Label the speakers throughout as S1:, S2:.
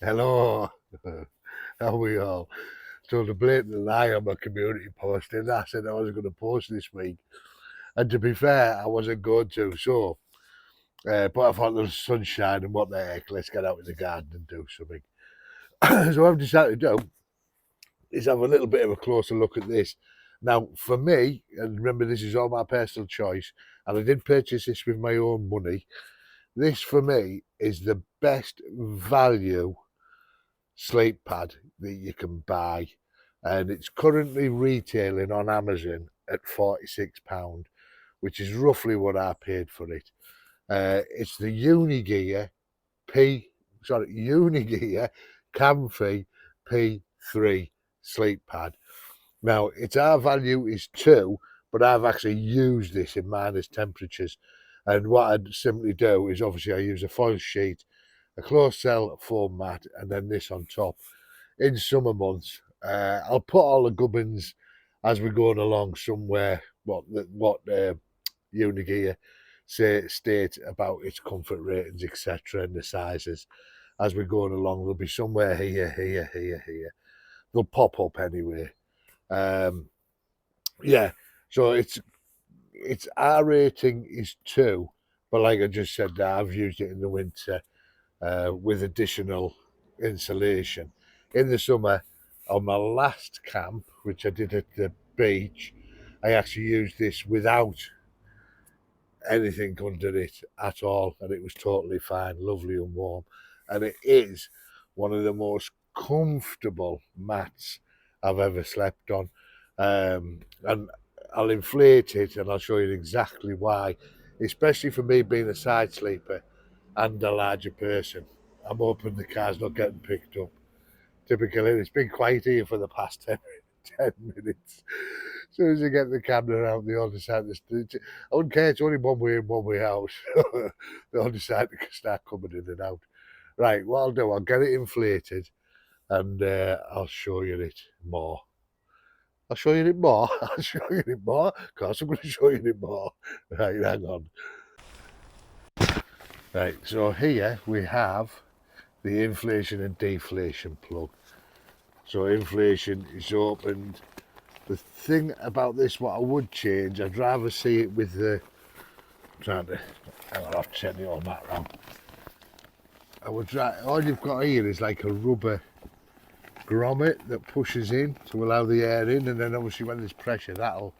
S1: Hello, how are we all? So the blatant lie on my community post, and I said I was going to post this week. And to be fair, I wasn't going to. So, but I thought there was sunshine and what the heck, let's get out in the garden and do something. So what I've decided to do is have a little bit of a closer look at this. Now, for me, and remember this is all my personal choice, and I did purchase this with my own money. This for me is the best value sleep pad that you can buy, and it's currently retailing on Amazon at £46, which is roughly what I paid for it. It's the Unigear Camfy P3 sleep pad. Now, its R value is 2, but I've actually used this in minus temperatures. And what I'd simply do is obviously I use a foil sheet, a closed cell foam mat, and then this on top. In summer months, I'll put all the gubbins as we're going along somewhere. What Unigear state about its comfort ratings, etc., and the sizes as we're going along. There'll be somewhere here. They'll pop up anyway. Um, yeah, so its R rating is 2, but like I just said, I've used it in the winter with additional insulation. In the summer, on my last camp, which I did at the beach, I actually used this without anything under it at all, and it was totally fine, lovely and warm. And it is one of the most comfortable mats I've ever slept on. And I'll inflate it and I'll show you exactly why, especially for me being a side sleeper and a larger person. I'm hoping the car's not getting picked up. Typically, it's been quiet here for the past 10 minutes. As soon as I get the camera out, they all decide to. I wouldn't care, it's only one way in, one way out. They all decide to start coming in and out. Right, what I'll do, I'll get it inflated and I'll show you it more. I'll show you it more. I'll show you it more. Of course, I'm going to show you it more. Right, hang on. Right, so here we have the inflation and deflation plug. So inflation is opened. The thing about this, what I would change, I'd rather see it with the, I'm trying to, hang on, I'll turn the old mat round. I would try, all you've got here is like a rubber grommet that pushes in to allow the air in, and then obviously when there's pressure that'll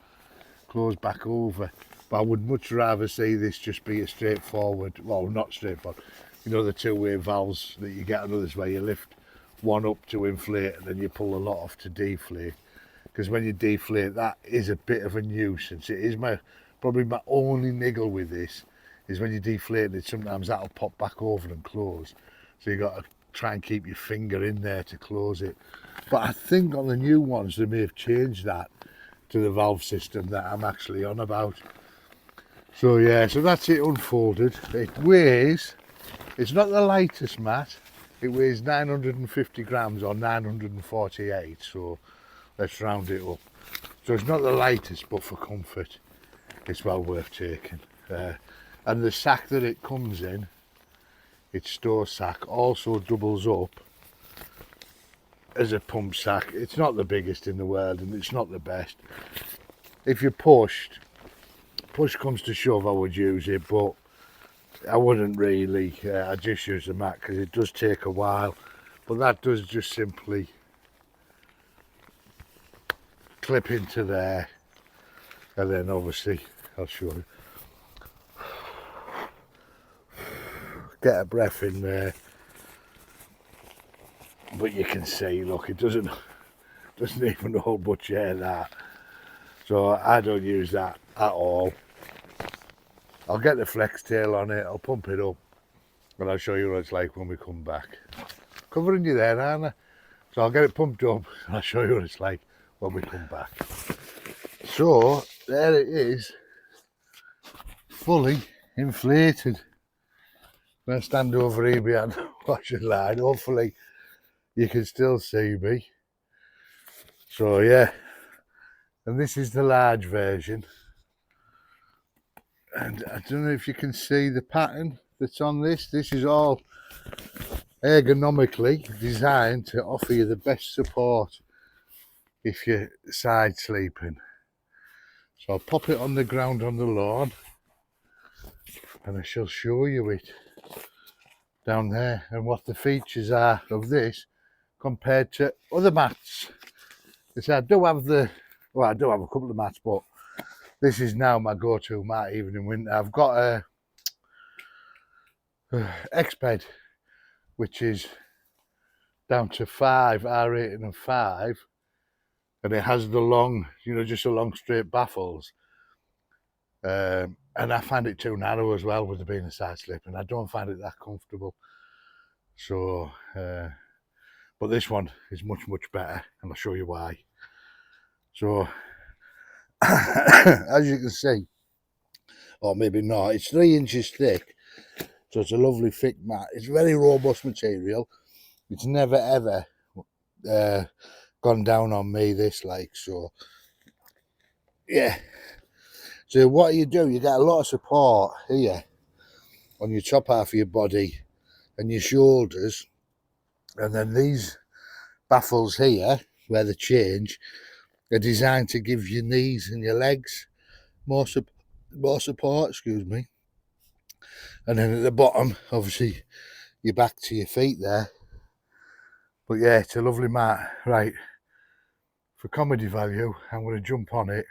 S1: close back over. But I would much rather see this just be a straightforward, well, not straightforward, you know, the two-way valves that you get on others where you lift one up to inflate and then you pull a lot off to deflate. Because when you deflate, that is a bit of a nuisance. It is probably my only niggle with this, is when you deflate it, sometimes that'll pop back over and close. So you got to try and keep your finger in there to close it. But I think on the new ones, they may have changed that to the valve system that I'm actually on about. So yeah, so that's it unfolded. It weighs, it's not the lightest mat, it weighs 950 grams or 948, so let's round it up. So it's not the lightest, but for comfort, it's well worth taking. And the sack that it comes in, its store sack, also doubles up as a pump sack. It's not the biggest in the world and it's not the best. If you're push comes to shove, I would use it, but I wouldn't really. I just use the mat because it does take a while, but that does just simply clip into there, and then obviously I'll show you. Get a breath in there, but you can see, look, it doesn't even hold much air, that. So I don't use that at all. I'll get the flex tail on it, I'll pump it up, and I'll show you what it's like when we come back. Covering you there, aren't I? So I'll get it pumped up, and I'll show you what it's like when we come back. So there it is, fully inflated. I'm going to stand over here behind the washing line. Hopefully you can still see me. So yeah, and this is the large version. And I don't know if you can see the pattern that's on this. This is all ergonomically designed to offer you the best support if you're side sleeping. So I'll pop it on the ground on the lawn and I shall show you it down there and what the features are of this compared to other mats. Because I do have I do have a couple of mats, but this is now my go-to mat even in winter. I've got a X-Bed, which is down to 5, R rating of 5, and it has the long, just the long straight baffles. And I find it too narrow as well with it being a side slip, and I don't find it that comfortable. So, but this one is much, much better, and I'll show you why. So, as you can see, or maybe not, it's 3 inches thick, so it's a lovely thick mat. It's very robust material. It's never ever gone down on me, this, like, so yeah. So what you do, you get a lot of support here on your top half of your body and your shoulders, and then these baffles here where they change are designed to give your knees and your legs more support, excuse me. And then at the bottom, obviously, your back to your feet there. But yeah, it's a lovely mat. Right, for comedy value, I'm going to jump on it,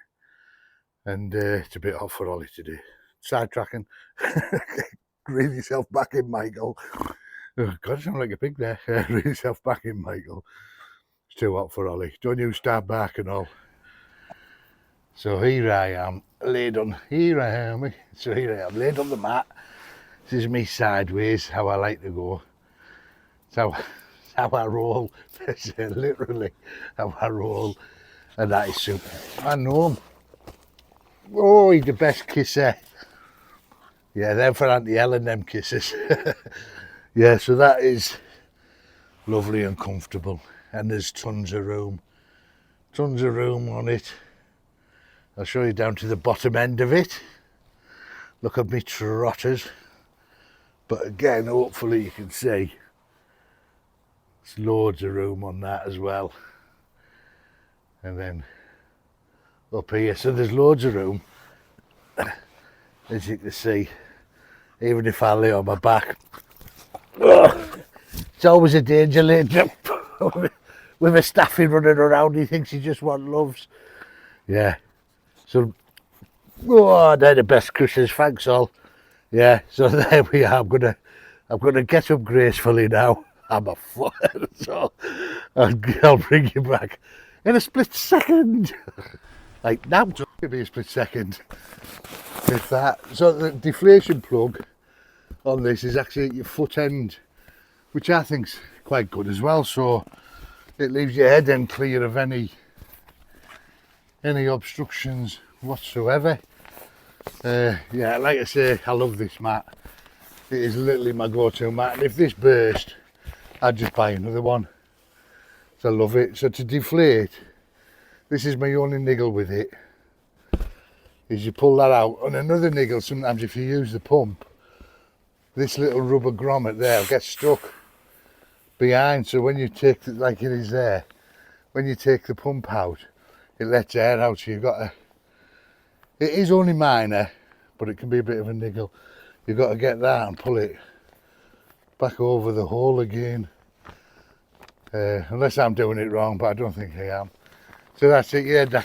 S1: and it's a bit hot for Ollie today. Sidetracking. Reel yourself back in, Michael. Oh, God, I sound like a pig there. Reel yourself back in, Michael. It's too hot for Ollie. Don't you start barking all. So here I am, laid on, here I am laid on the mat. This is me sideways, how I like to go. So how I roll, literally how I roll, and that is super. I know him. Oh, he's the best kisser. Yeah, they're for Auntie Ellen, them kisses. Yeah, so that is lovely and comfortable, and there's tons of room on it. I'll show you down to the bottom end of it. Look at me trotters. But again, hopefully you can see there's loads of room on that as well. And then up here, so there's loads of room, as you can see, even if I lay on my back. It's always a danger laying with a staffy running around. He thinks he just wants loves. Yeah. So, they're the best cushions, thanks all. Yeah, so there we are. I'm gonna get up gracefully now. I'm a foot, so I'll bring you back in a split second. Like now, give me a split second. If that. So the deflation plug on this is actually at your foot end, which I think's quite good as well. So it leaves your head end clear of any obstructions whatsoever. Yeah, like I say, I love this mat. It is literally my go-to mat, and if this burst, I'd just buy another one. So I love it. So to deflate, this is my only niggle with it, is you pull that out. And another niggle, sometimes if you use the pump, this little rubber grommet there gets stuck behind. So when you take, like it is there, when you take the pump out, it lets air out. So you've got to, it is only minor, but it can be a bit of a niggle. You've got to get that and pull it back over the hole again. Unless I'm doing it wrong, but I don't think I am. So that's it, yeah, the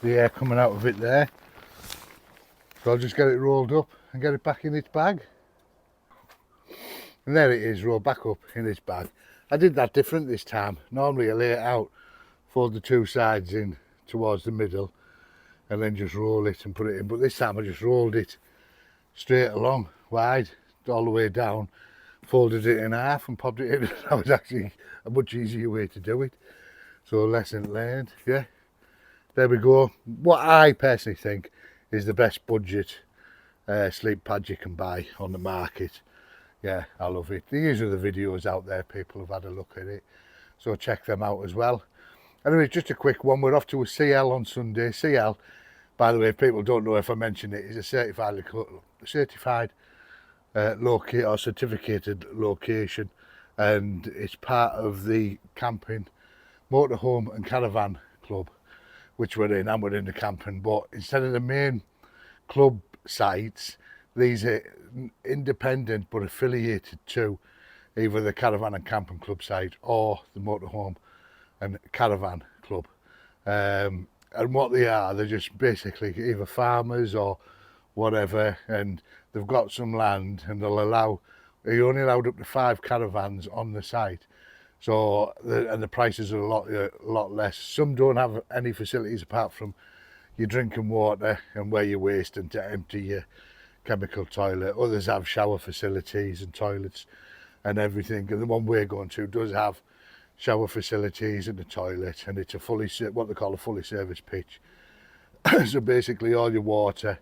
S1: air coming out of it there. So I'll just get it rolled up and get it back in its bag. And there it is, rolled back up in its bag. I did that different this time. Normally I lay it out, fold the two sides in towards the middle, and then just roll it and put it in. But this time I just rolled it straight along, wide, all the way down, folded it in half and popped it in. That was actually a much easier way to do it. So lesson learned, yeah. There we go. What I personally think is the best budget sleep pad you can buy on the market. Yeah, I love it. These are the videos out there, people have had a look at it. So check them out as well. Anyway, just a quick one. We're off to a CL on Sunday. CL, by the way, if people don't know if I mention it, is a certified locate or certificated location, and it's part of the camping, motorhome and caravan club, which we're in, and we're in the camping. But instead of the main club sites, these are independent but affiliated to either the caravan and camping club site or the motorhome and caravan club. And what they are, they're just basically either farmers or whatever, and they've got some land, and you're only allowed up to 5 caravans on the site. So the prices are a lot less. Some don't have any facilities apart from your drinking water and where you waste and to empty your chemical toilet. Others have shower facilities and toilets and everything, and the one we're going to does have shower facilities and a toilet, and it's what they call a fully serviced pitch. So basically all your water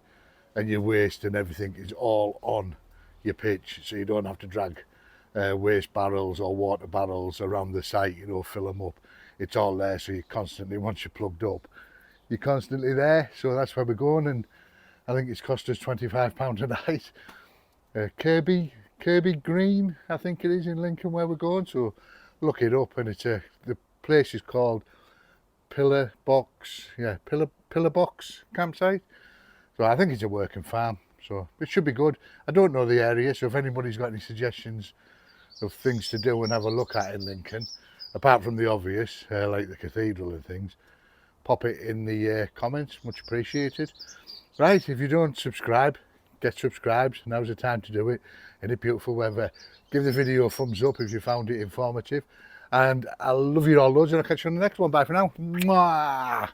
S1: and your waste and everything is all on your pitch, so you don't have to drag waste barrels or water barrels around the site, fill them up. It's all there, so you constantly, once you're plugged up, you're constantly there. So that's where we're going, and I think it's cost us £25 a night. Kirby Green, I think it is, in Lincoln, where we're going. So look it up, and the place is called Pillar Box campsite. So I think it's a working farm, so it should be good. I don't know the area, so if anybody's got any suggestions of things to do and have a look at in Lincoln, apart from the obvious, like the cathedral and things, pop it in the comments, much appreciated. Right, if you don't subscribe, get subscribed. Now's the time to do it in the beautiful weather. Give the video a thumbs up if you found it informative, and I love you all loads, and I'll catch you on the next one. Bye for now. Mwah!